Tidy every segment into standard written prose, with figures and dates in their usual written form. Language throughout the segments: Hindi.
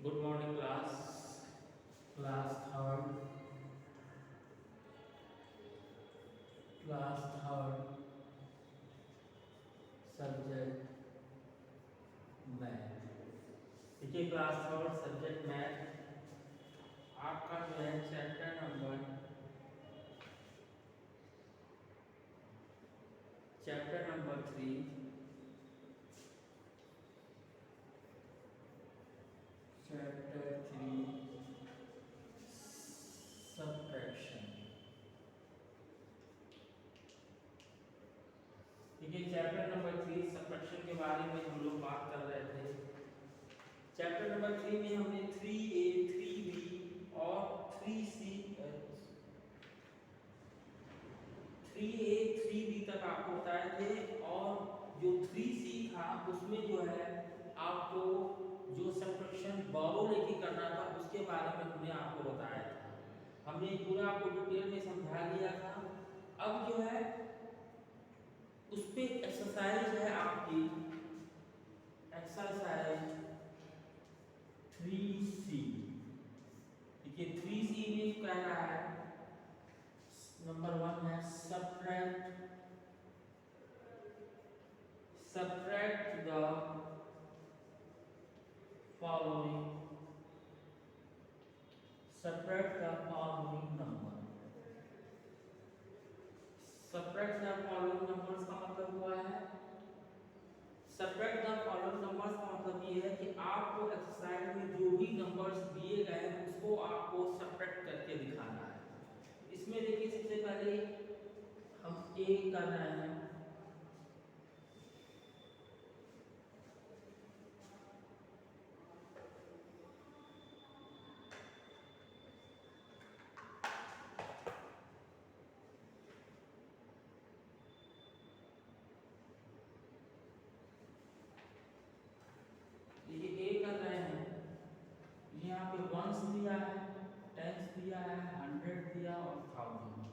Good morning, class third, subject math. देखिए क्लास थर्ड सब्जेक्ट मैथ आपका जो है चैप्टर नंबर 3 सब्ट्रैक्शन। देखिए चैप्टर नंबर 3 सब्ट्रैक्शन के बारे में हम लोग बात कर रहे थे। चैप्टर नंबर 3 में हमने 3a 3b और 3c 3a 3b तक आपको बताए थे और जो 3c था उसमें जो है आपको जो सब्ट्रैक्शन बोरो लेके करना था उसके बारे में हमने आपको बताया था। हमने पूरा आपको डिटेल में समझा दिया था। अब जो है उस पे एक्सरसाइज है आपकी एक्सरसाइज 3c। देखिए 3c में क्या रहा है, नंबर 1 है subtract the following number। subtract the following numbers का मतलब हुआ है, subtract the following numbers का मतलब ये है कि आपको एक्सरसाइज में जो भी नंबर्स दिए गए हैं उसको आपको subtract करके दिखाना है। इसमें देखिए सबसे पहले हम ए कर रहे हैं, देखिए ए कर रहे हैं, यहाँ पे वंस दिया है, टेंस दिया है, 100 दिया और 1000।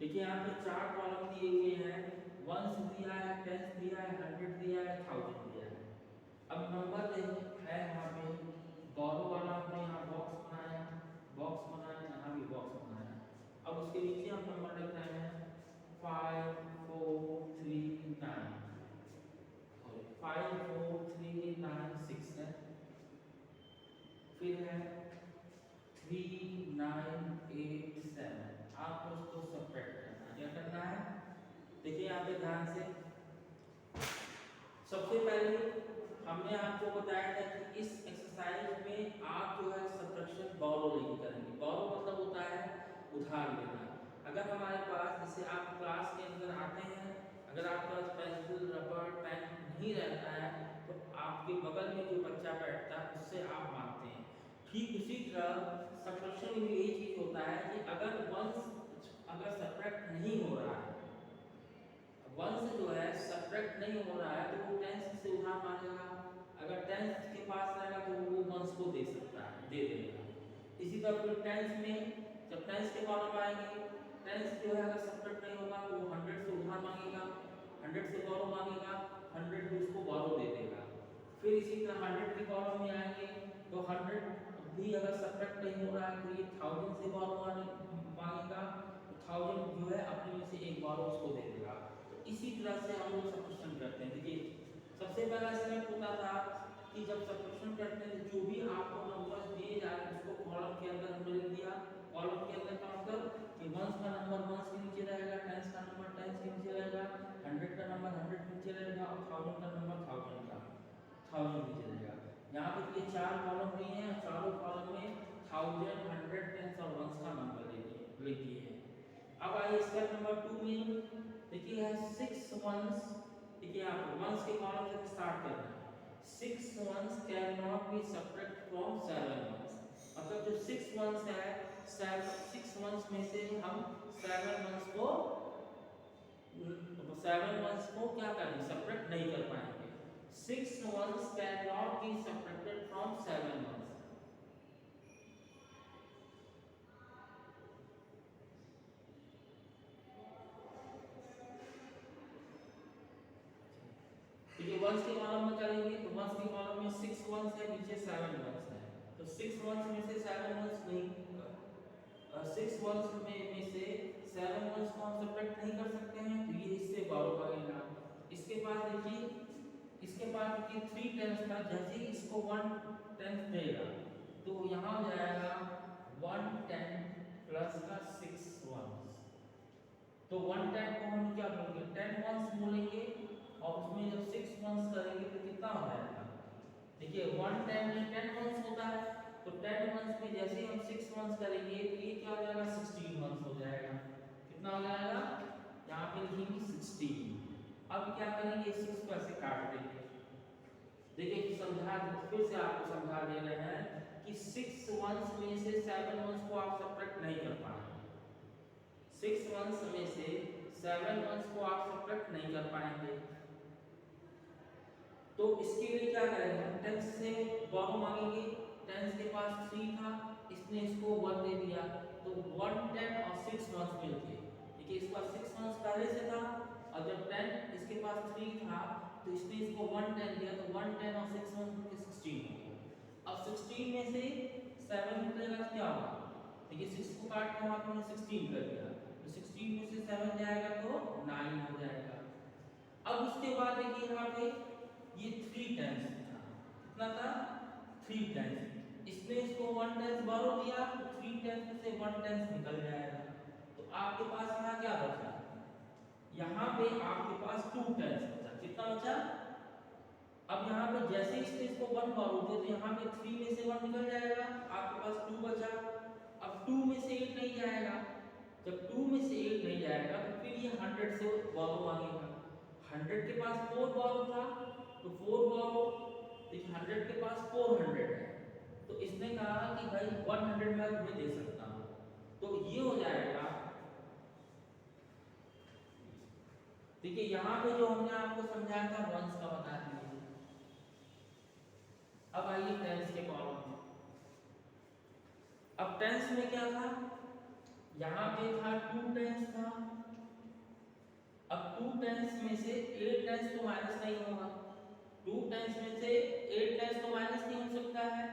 देखिए यहाँ पे चार कॉलम दिए हुए हैं, वंस दिया है, टेंस दिया है, 100 दिया है, 1000 दिया है। अब नंबर है यहाँ पे बोरो वाला, हमने यहाँ बॉक्स बनाया, यहाँ भी बॉक्स बनाया। अब उसके नीचे हम नंबर लिख रहे हैं 5 4 3 9, 5 4 3 9 6 है, फिर है 3 9 8 7। आपको उसको सब्ट्रैक्ट करना है। क्या करना है, देखिए यहाँ पे ध्यान से। सबसे पहले हमने आपको बताया था कि इस एक्सरसाइज में आप जो है सब्ट्रैक्शन बोरो नहीं करेंगे। बोरो मतलब होता है उधार लेना। अगर हमारे पास जैसे आप क्लास के अंदर आते हैं, अगर आपके पास पेंसिल रबर पेन नहीं रहता है तो आपके बगल में जो बच्चा बैठता है उससे आप मांगते हैं। ठीक उसी तरह सब्ट्रैक्शन में ये चीज होता है कि अगर सब्ट्रैक्ट नहीं हो रहा है, वंस जो है सब्ट्रैक्ट नहीं हो रहा है तो वो टेंस से उधार मांगेगा। अगर टेंस के पास रहेगा तो वो वंस को दे सकता है, दे देगा। इसी तरह फिर टेंस में जब टेंस के कॉलम आएंगे, टेंस जो है अगर सब्ट्रैक्ट नहीं होगा तो वो 100 से उधार मांगेगा, 100 से बोरो मांगेगा, 100 भी उसको बोरो दे देगा। फिर इसी तरह 100 के कॉलम में आएंगे तो 100 भी अगर सब्ट्रैक्ट नहीं हो रहा है तो ये 1000 से बोरो मांगेगा, तो 1000 जो है अपने में से एक बोरो उसको दे देगा। इसी तरह से हम लोग सब्ट्रैक्शन करते हैं। देखिए सबसे पहला स्टेप होता था कि जब सब्ट्रैक्शन करते हैं जो भी आपको नंबर्स दिए जा रहे हैं उसको कॉलम के अंदर हमने लिख दिया। कॉलम के अंदर का मतलब कि वंस का नंबर वंस के नीचे रहेगा, टेंस का नंबर टेंस के नीचे रहेगा, 100 का नंबर 100 के नीचे रहेगा और 1000 का नंबर 1000 का 1000 नीचे रहेगा। यहाँ पे ये चार कॉलम दिए हैं, चारों कॉलम में 1000 100 टेंस और वंस का नंबर लिख दिए हैं। अब आइए स्टेप नंबर 2 में। देखिए है 6 वंस। देखिए आप वंस के कॉलम से स्टार्ट करना है। 6 ones can not be subtract from 7 ones. मतलब जो 6 वंस है, 6 वंस में से हम 7 वंस को क्या करेंगे, सब्ट्रैक्ट नहीं कर पाएंगे। 6 ones can not be subtracted from 7 ones. तो ये वंस के कॉलम में करेंगे तो वंस के कॉलम में 6 वंस है, नीचे 7 वंस है, तो तो 6 वंस में से 7 वंस नहीं, 6 वंस में से 7 वंस को हम सब्ट्रैक्ट नहीं कर सकते हैं, तो ये इससे बोरो करेगा। इसके बाद देखिए, इसके बाद देखिए 3 टेंस का, जैसे ही इसको 1 टेंस देगा तो यहाँ हो जाएगा 1 10 प्लस का 6 वंस। तो 1 10 को हम क्या बोलेंगे, 10 वंस बोलेंगे, और उसमें जब 6 वंस करेंगे तो कितना हो जाएगा, देखिए 1 10 में 10 वंस होता है, तो 10 वंस में जैसे ही हम 6 वंस करेंगे तो ये क्या हो जाएगा, 16 वंस हो जाएगा। कितना हो जाएगा, यहाँ पे लिखेंगे 16। अब क्या करेंगे, 6 को ऐसे काट देंगे। देखिए समझा, फिर से आपको समझा दे रहे हैं कि 6 वंस में से 7 वंस को आप सब्ट्रैक्ट नहीं कर पाएंगे। 6 वंस में से 7 वंस को आप सब्ट्रैक्ट नहीं कर पाएंगे। तो इसके लिए क्या करेंगे, हम टेंस से बोरो मांगेंगे। टेंस के पास 3 था, इसने इसको 1 दे दिया, तो 1 10 और 6 वंस मिलके, देखिए इसका 6 वंस पहले से था, और जब 10 इसके पास 3 था तो इसने इसको 1 10 दिया, तो 1 10 और 6 वंस मिलके 16 हो गया। अब 16 में से 7 निकलेगा तो क्या होगा, देखिए 6 को काट के वहां पर 16 कर दिया, तो 16 में से 7 जाएगा तो 9 हो जाएगा। अब उसके बाद देखिए यहाँ पे ये 3 टाइम्स था, कितना था, 3 टाइम्स, इसने इसको 1 टाइम्स बोरो दिया, तो 3 टाइम्स में से 1 टाइम्स निकल जाएगा। तो आपके पास यहाँ क्या बचा, यहाँ पे आपके पास 2 टाइम्स बचा। कितना बचा, अब यहाँ पे जैसे इसने इसको 1 बोरो दिया तो यहाँ पे 3 में से 1 निकल जाएगा, आपके पास 2 बचा। अब 2 में से 8 नहीं जाएगा, जब 2 में से 8 नहीं जाएगा तो फिर ये 100 से बोरो मांगेगा। 100 के पास 4 बोरो था, तो 4 बोरो, देखिए 100 के पास 400 है, तो इसने कहा कि भाई 100 मैं तुम्हें दे सकता हूँ, तो ये हो जाएगा। देखिए यहाँ पे जो हमने आपको समझाया था वंस का बता दीजिए। अब आइए टेंस के प्रॉब्लम में। अब टेंस में क्या था, यहाँ पे था 2 टेंस था। अब 2 टेंस में से 8 टेंस तो माइनस नहीं होगा, 2 टेंस में से 8 टेंस तो माइनस नहीं हो सकता है।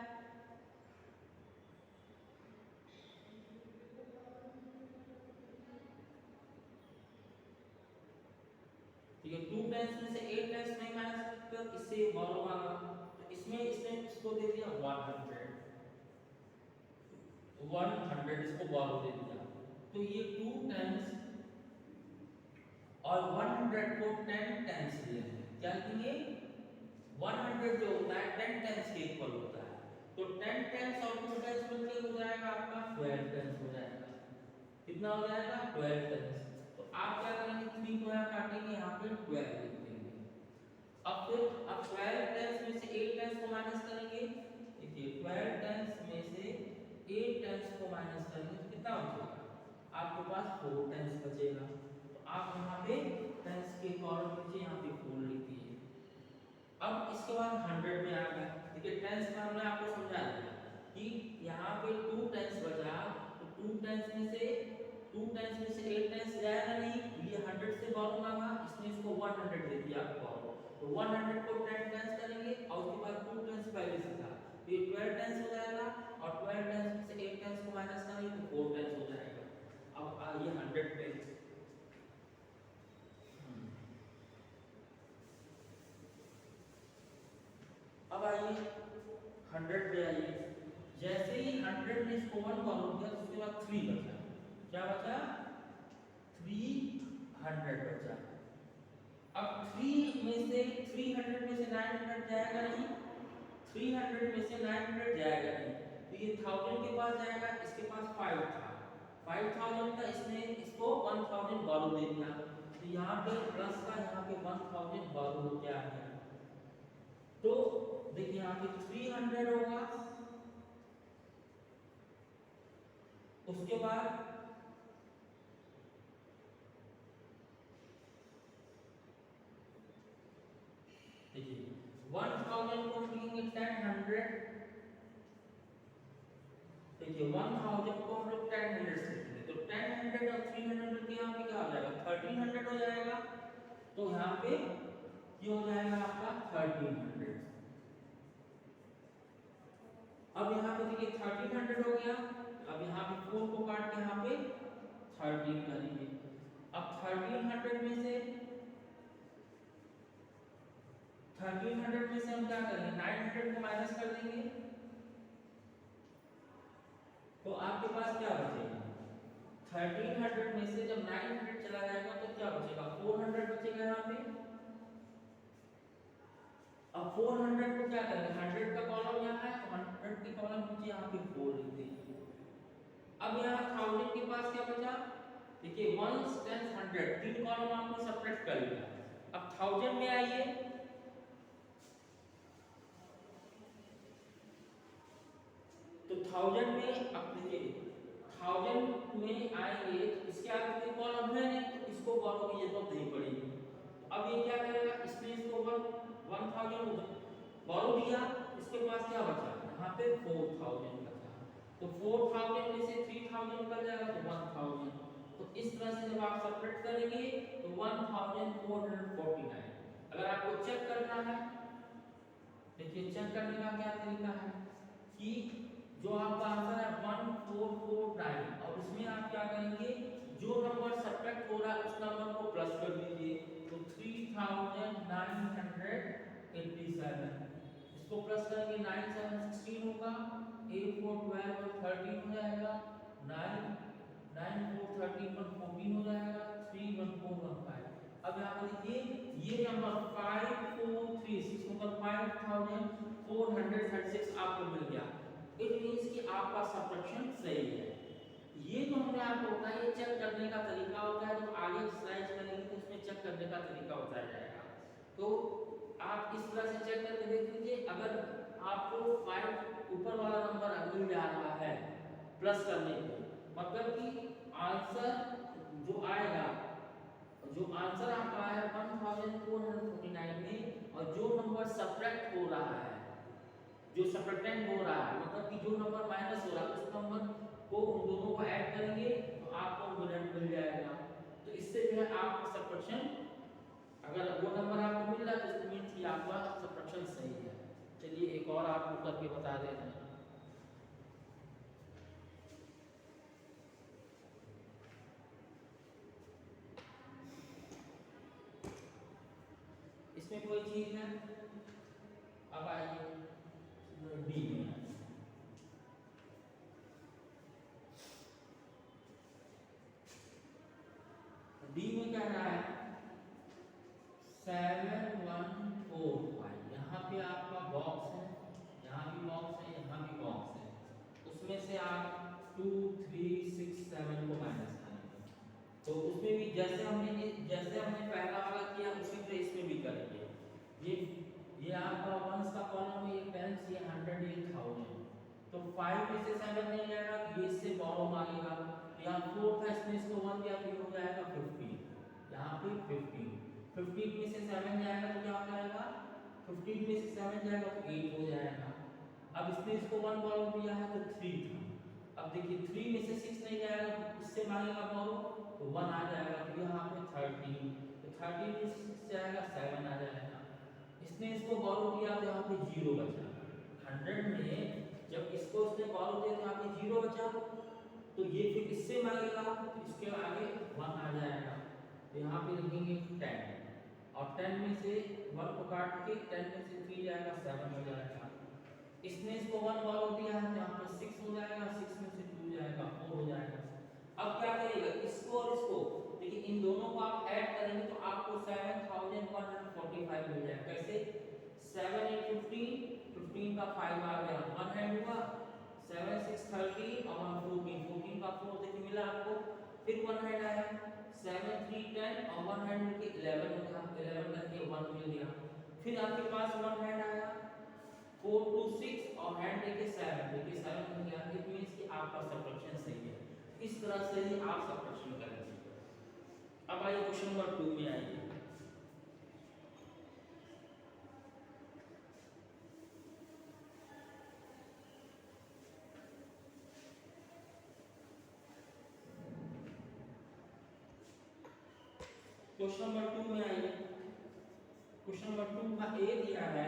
ठीक है, 2 टेंस में से 8 टेंस नहीं माइनस सकता, इससे बोरो मांगा, तो इसमें इसने इसको दे दिया 100, 100 इसको बोरो दे दिया, तो ये 2 टेंस और 100 को 10 टेंस ले लेंगे। क्या लेंगे, 100 जो होता है 10 टेंस के इक्वल होता है, तो 10 टेंस और 2 टेंस मिलके हो जाएगा आपका 12 टेंस हो जाएगा। कितना हो जाएगा, 12 टेंस। तो आप क्या करेंगे, 3 को यहाँ काटेंगे, यहाँ पे 12 लिख देंगे। अब फिर अब 12 टेंस में से 8 टेंस को माइनस करेंगे। देखिए 12 टेंस में से 8 टेंस को माइनस करेंगे तो कितना बचेगा, आपके पास 4 टेंस बचेगा। तो आप यहाँ पे टेंस के कॉलम नीचे यहाँ पे 4 लिख दिए। अब इसके बाद 100 में आ गया। देखिए टेंस का हमने आपको समझा दिया कि यहाँ पे 2 टेंस बचा, तो 2 टेंस में से 8 टेंस जाएगा नहीं, ये 100 से बोरो मांगा, इसने इसको 100 दे दिया बोरो, तो 100 को 10 टेंस करेंगे और उसके बाद 2 टेंस पहले से था, तो ये 12 टेंस हो जाएगा, और 12 टेंस में से 8 टेंस को माइनस करेंगे तो 4 टेंस हो जाएगा। अब ये 100 पे अब आइए 100 पे आइए। जैसे ही 100 में इसको 1 बोरो किया तो उसके बाद 3 बचा, क्या बचा, 300 बचा। अब 3 में से 300 में से 900 जाएगा नहीं, 300 में से 900 जाएगा नहीं, तो ये 1000 के पास जाएगा, इसके पास 5 था, 5000 का, इसने इसको 1000 बोरो दे दिया, तो यहाँ पे प्लस का यहाँ पे 1000 बोरो हो गया है। तो देखिए यहाँ पे 300 होगा, उसके बाद देखिए 1000 को हम लिखेंगे 1000, देखिए 1000 को हम लोग 1000 से लिखेंगे, तो 1000 और 300 के यहाँ पे क्या हो जाएगा, 1300 हो जाएगा, तो यहाँ पे ये हो जाएगा आपका 1300। अब यहाँ पे देखिए 1300 हो गया, अब यहाँ पे 4 को काट के यहाँ पे 13 करेंगे। अब 1300 में से हम क्या करेंगे, 900 को माइनस कर देंगे, तो आपके पास क्या बचेगा, 1300 में से जब 900 चला जाएगा तो क्या बचेगा, 400 बचेगा यहाँ पे। अब 400 को क्या करेंगे, 100 का कॉलम यहाँ है तो 100 के कॉलम नीचे यहाँ पे 4 लिख देंगे। अब यहाँ 1000 के पास क्या बचा, देखिए 1 10 100 तीन कॉलम आपको सब्ट्रैक्ट कर लिया। अब 1000 में आइए, तो 1000 में अब देखिए 1000 में आएंगे तो इसके आगे कोई कॉलम है नहीं तो इसको बोरो की जरूरत नहीं पड़ेगी। अब ये क्या करेगा, इसमें इसको 1000 बोरो दिया, इसके पास क्या बचा, यहाँ पे 4000 बचा, तो 4000 में से 3000 निकल जाएगा तो 1000। तो इस तरह से जब आप सब्ट्रैक्ट करेंगे तो 1449। अगर आपको चेक करना है, देखिए चेक करने का क्या तरीका है कि जो आपका आंसर है 1449 और इसमें आप क्या करेंगे, जो नंबर सब्ट्रैक्ट हो रहा है उस नंबर को प्लस कर दीजिए, तो 3987 इसको प्लस करेंगे, 9 7 16 होगा, 8 4 12 और 13 हो जाएगा, 9 9 4 13 1 14 हो जाएगा, 3 1 4 1 5। अब यहाँ पे देखिए ये नंबर 5436 मतलब 5436 आपको मिल गया। इट मींस कि आपका सब्ट्रैक्शन सही है। ये जो हमने आपको बताया ये चेक करने का तरीका होता है, जब आगे एक्सरसाइज करेंगे तो उसमें चेक करने का तरीका बताया जाएगा। तो आप इस तरह से चेक करके देख लीजिए, अगर आपको 5 ऊपर वाला नंबर मिल जा रहा है प्लस करने को, मतलब कि आंसर जो आएगा, जो आंसर आपका आया 1449 में, और जो नंबर सब्ट्रैक्ट हो रहा है, जो सब्ट्रैक्टेंड हो रहा है मतलब कि जो नंबर माइनस हो रहा है उस नंबर को उन दोनों को ऐड करेंगे तो आपको रिजल्ट मिल जाएगा। तो इससे जो है आपका सब्ट्रैक्शन, अगर वो नंबर आपको मिल रहा है तो इसका मीन कि आपका सब्ट्रैक्शन सही है। चलिए एक और आपको करके बता देते हैं। इसमें कोई चीज है, अब आइए डी में, डी में क्या रहा है 7145, यहाँ पे आपका बॉक्स है, यहाँ भी बॉक्स है, यहाँ भी बॉक्स है, उसमें से आप 2 3 6 7 को माइनस करेंगे। तो उसमें भी जैसे हमने पहला वाला किया उसी तरह इसमें भी करेंगे। ये आपका वंस का कॉलम है, ये टेंस, ये 100, ये 1000। तो 5 में से 7 नहीं जाएगा तो ये इससे बॉरो मांगेगा, यहाँ 4 था इसमें इसको 1 दिया तो हो जाएगा 15, यहाँ पे 15 में से 7 जाएगा तो क्या हो जाएगा, 15 में से 7 जाएगा तो 8 हो जाएगा। अब इसमें इसको 1 बॉरो दिया है तो 3 था, अब देखिए 3 में से 6 नहीं जाएगा तो इससे मांगेगा बॉरो तो 1 आ जाएगा, तो यहाँ पे 13, तो 13 में से 6 जाएगा 7 आ जाएगा। इसने इसको बॉरो किया तो यहाँ पे 0 बचा, 100 में जब इसको इसने बॉरो दिया तो यहाँ पे 0 बचा, तो ये फिर इससे मांगेगा तो इसके आगे 1 आ जाएगा, तो यहाँ पे लिखेंगे 10, और 10 में से 1 को काट के 10 में से 3 जाएगा 7 हो जाएगा। इसने इसको 1 बॉरो दिया है तो यहाँ पे 6 हो जाएगा, 6 में से 2 जाएगा 4 हो जाएगा। अब क्या करिएगा, इसको और इसको देखिए इन दोनों को आप ऐड करेंगे तो आपको 7145 मिल जाएगा। कैसे, 7 8 15 का 5 आ गया, 1 हैंड हुआ, 7 6 13 और 1 14 का 4 देखिए मिला आपको, फिर 1 हैंड आया, 7 3 10 और 1 हैंड मिलके 11 हो गया, 11 करके 1 मिल गया, फिर आपके पास 1 हैंड आया, 4 2 6 और हैंड लेके 7 देखिए 7 हो गया। इट मींस कि आपका सब्ट्रैक्शन सही है। इस तरह से ही आप सब्ट्रैक्शन करेंगे। अब आइए क्वेश्चन नंबर 2 में आइए। क्वेश्चन नंबर 2 में आइए। क्वेश्चन नंबर 2 का ए दिया है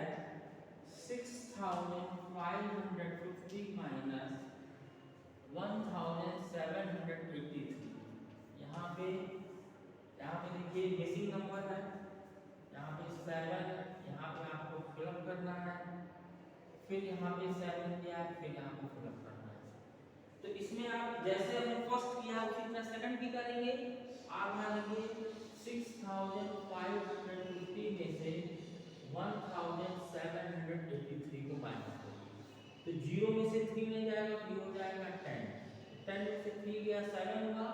6550 माइनस 1783। यहाँ पे देखिए मिसिंग नंबर है, यहाँ पे 7, यहाँ पे आपको फिलअप करना है, फिर यहाँ पे 7 दिया है, फिर यहाँ पे फिलअप करना है। तो इसमें आप जैसे हमने फर्स्ट किया उसी तरह सेकंड भी करेंगे। आप मानेंगे 6550 में से 1783 को माइनस करेंगे, तो 0 में से 3 नहीं जाएगा, तो हो जाएगा 10। 10 में से 3 गया 7 हुआ,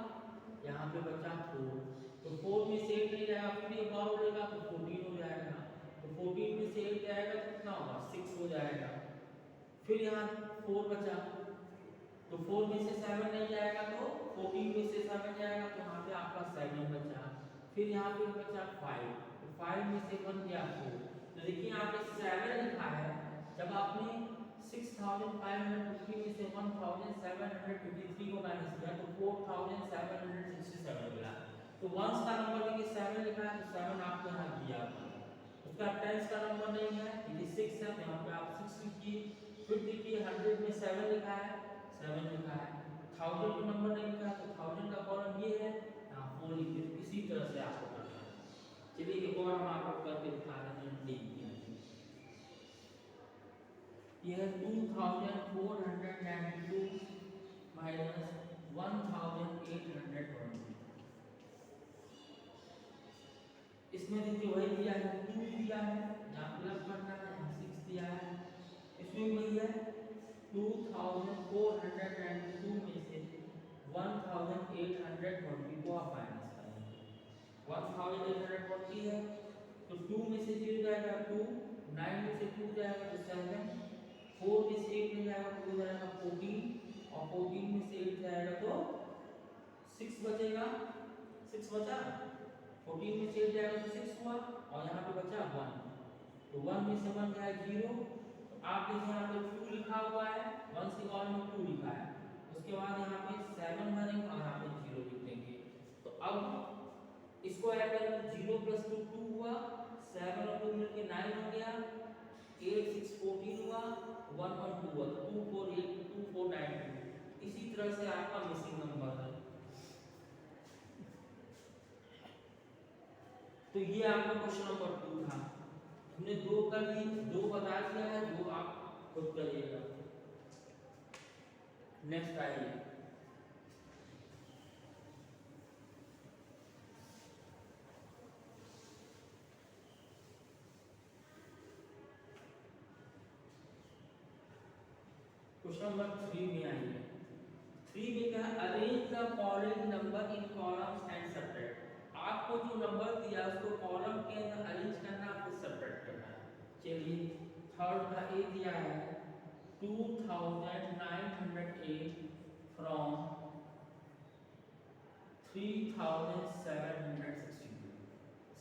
यहाँ पे बचा 4, तो 4 में से 8 नहीं जाएगा, फिर ये 12 लेगा तो 14 हो जाएगा, तो 14 में से 8 जाएगा तो कितना होगा 6 हो जाएगा। फिर यहाँ 4 बचा, तो 4 में से 7 नहीं जाएगा, तो 14 में से 7 जाएगा, तो यहाँ पे आपका 7 बचा। फिर यहाँ पे बचा 5, तो 5 में से 1 गया 4। तो देखिए यहाँ पे 7 लिखा है, जब आपने 6550 में से 1723 को माइनस किया तो 4767 मिला। तो वंस का नंबर देखिए 7 लिखा है, तो 7 आपको यहाँ दिया हुआ है। उसका टेंस का नंबर नहीं है, ये 6 है, तो यहाँ पे आप 6 लिखिए। फिर देखिए 100 में 7 लिखा है, 7 लिखा है। 1000 का नंबर नहीं लिखा है, तो 1000 का कॉलम ये है, यहाँ 4 लिखिए। इसी तरह से आपको करना है। चलिए एक और हम आपको करके दिखा रहे हैं डी। यह 2492 माइनस 1820। इसमें देखिए वही दिया है, 2 दिया है, यहाँ प्लस करना है, 6 दिया है। इसमें वही है 2492 में से 1820 को आप माइनस करेंगे। 1820 है, तो 2 में से 0 जाएगा 2, 9 में से 2 जाएगा तो 7, 4 में से 8 नहीं जाएगा तो हो जाएगा 14, और 14 में से 8 जाएगा तो 6 बचेगा। 6 बचा, 14 में से 8 जाएगा तो 6 हुआ, और यहाँ पे बचा 1, तो 1 में से 1 गया 0। तो आप देखिए यहाँ पे 2 लिखा हुआ है, 1 के कॉलम में 2 लिखा है, उसके बाद यहाँ पे 7 भरेंगे और यहाँ पे 0 लिख देंगे। तो अब इसको ऐड करेंगे, 0 + 2 2 हुआ, 7 और 2 मिलके 9 हो गया, 8 6 14 हुआ, 1 और 2 हुआ, 2 4 8 2 4 9 2। इसी तरह से आपका मिसिंग नंबर है। तो ये आपका क्वेश्चन नंबर 2 था। हमने 2 कर ली, 2 बता दिया है, 2 आप खुद करिएगा। नेक्स्ट आइए, क्वेश्चन नंबर 3 में आइए। 3 में क्या है, arrange the following number in columns and subtract. आपको जो नंबर दिया उसको कॉलम के अंदर अरेंज करना, फिर सबट्रैक्ट करना है। चलिए थर्ड का ए दिया है 2908 फ्रॉम 3762।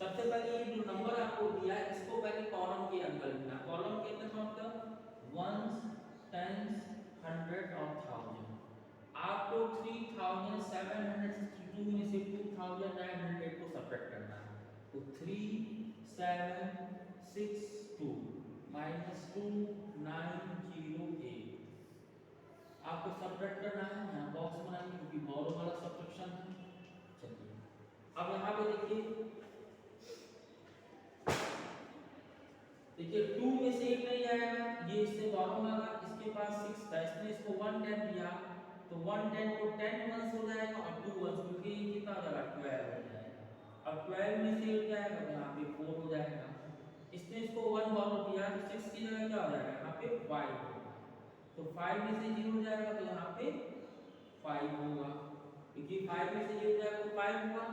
सबसे पहले ये जो नंबर आपको दिया है इसको पहले कॉलम के अंदर लिखना। कॉलम के अंदर मतलब वंस, टेंस, हंड्रेड और थाउजेंड। आपको 3762 में से 2908 को सबट्रैक्ट करना है। तो 3762 माइनस 2908 आपको सबट्रैक्ट करना है। यहाँ बॉक्स बनाइए क्योंकि बॉरो वाला सब्ट्रैक्शन है। चलिए अब यहाँ पे देखिए 2 में से 1 नहीं आएगा, ये इससे बॉरो होगा। इसके पास 6 था, इसने इसको 110 दिया, तो 110 को 10 वंस हो जाएगा और 2 वंस, क्योंकि ये कितना हो जाएगा 12 हो जाएगा। अब 12 में से 8 जाएगा तो यहाँ पे 4 हो जाएगा। इसने इसको 1 बॉरो दिया तो 6 की जगह क्या हो जाएगा, यहाँ पे 5 होगा। तो 5 में से 0 हो जाएगा तो यहाँ पे 5 होगा, क्योंकि 5 में से 0 जाएगा तो 5 हुआ।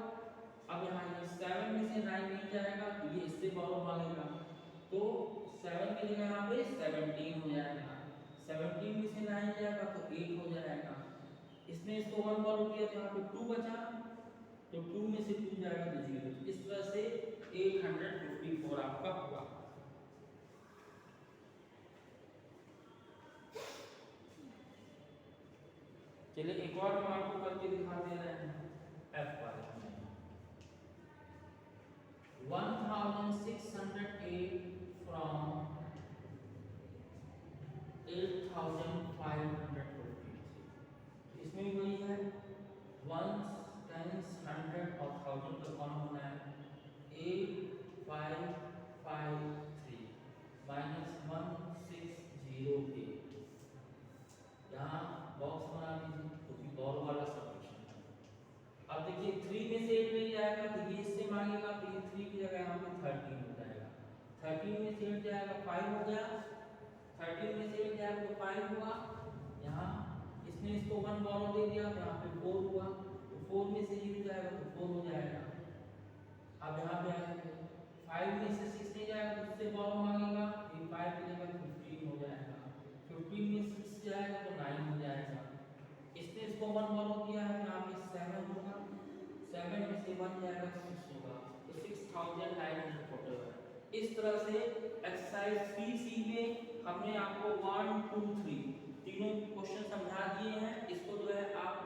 अब यहाँ ये 7 में से 9 नहीं जाएगा तो ये इससे बॉरो मांगेगा, तो 7 की जगह यहाँ पे 17 हो जाएगा। 17 में से 9 जाएगा तो 8 हो जाएगा। इसने इसको 1 बॉरो किया तो यहाँ पे 2 बचा, तो 2 में से 2 जाएगा तो 0। इस तरह से 854 आपका हुआ। चलिए एक और हम आपको करके दिखा दे रहे हैं। F वाले 1608 from 8500 553 -160 यहाँ बॉक्स बना दीजिए क्योंकि बॉरो वाला सब्ट्रैक्शन है। अब देखिए 3 में से 8 नहीं जाएगा तो ये इससे मांगेगा तो ये 3 की जगह यहाँ पे 13 हो जाएगा। 13 में से 8 जाएगा 5 हो गया, 13 में से 8 जाएगा तो 5 हुआ। यहाँ इसने इसको 1 बॉरो दे दिया तो यहाँ पे 4 हुआ, तो 4 में से 0 जाएगा तो 4 हो जाएगा। अब यहाँ पे आएंगे 5 में से 6 नहीं जाएगा तो उससे बॉरो मांगेगा, ये 5 की जगह 15 हो जाएगा। 15 में 6 जाएगा तो 9 हो जाएगा। इसने इसको 1 बॉरो किया है, यहाँ पे 7 होगा, 7 में से 1 जाएगा 6 होगा, तो 6940। इस तरह से एक्सरसाइज 3C में हमने आपको 1 2 3 तीनों क्वेश्चन समझा दिए हैं। इसको जो है आप